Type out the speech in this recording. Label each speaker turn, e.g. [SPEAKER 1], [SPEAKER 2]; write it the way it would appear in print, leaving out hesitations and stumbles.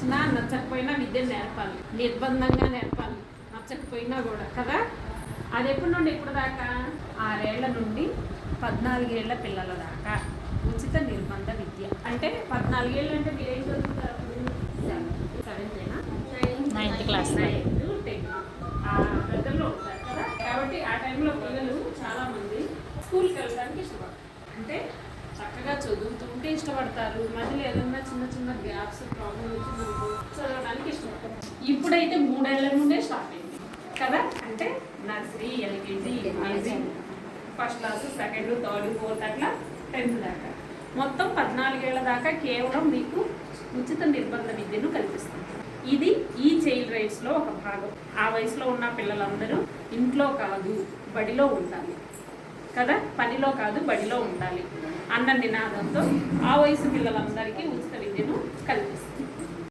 [SPEAKER 1] నచ్చినా నచ్చకపోయినా విద్యను నేర్పాలి, నిర్బంధంగా నేర్పాలి, నచ్చకపోయినా కూడా కదా. అది ఎప్పటి నుండి ఇప్పుడు దాకా 6 ఏళ్ల నుండి 14 ఏళ్ల పిల్లల దాకా ఉచిత నిర్బంధ విద్య. అంటే 14 ఏళ్ళు అంటే మీరు ఏం చదువుతారు?
[SPEAKER 2] 9th క్లాస్,
[SPEAKER 1] 9th 10th ఆ పెద్దల్లో ఉంటారు కదా. కాబట్టి ఆ టైంలో పిల్లలు చాలామంది స్కూల్కి వెళ్ళడానికి ఇష్టపడతారు. అంటే చక్కగా చదువుతుంటే ఇష్టపడతారు, మధ్యలో ఏదన్నా చిన్న చిన్న గ్యాప్స్ ప్రాబ్లం వచ్చిందనుకో చదవడానికి ఇష్టపడతారు. ఇప్పుడైతే 3 ఏళ్ల నుండే స్టార్ట్ అయింది కదా. అంటే nursery, LKG, UKG, first class, second, third, fourth అట్లా 10th దాకా మొత్తం 14 ఏళ్ల దాకా కేవలం మీకు ఉచిత నిర్బంధ విద్యను కల్పిస్తుంది. ఇది ఈ చైల్డ్ రైట్స్లో ఒక భాగం. ఆ వయసులో ఉన్న పిల్లలందరూ ఇంట్లో కాదు బడిలో ఉండాలి కదా, పనిలో కాదు బడిలో ఉండాలి అన్న నినాదంతో ఆ వయసు పిల్లలందరికీ ఉచిత విద్యను కల్పిస్తుంది.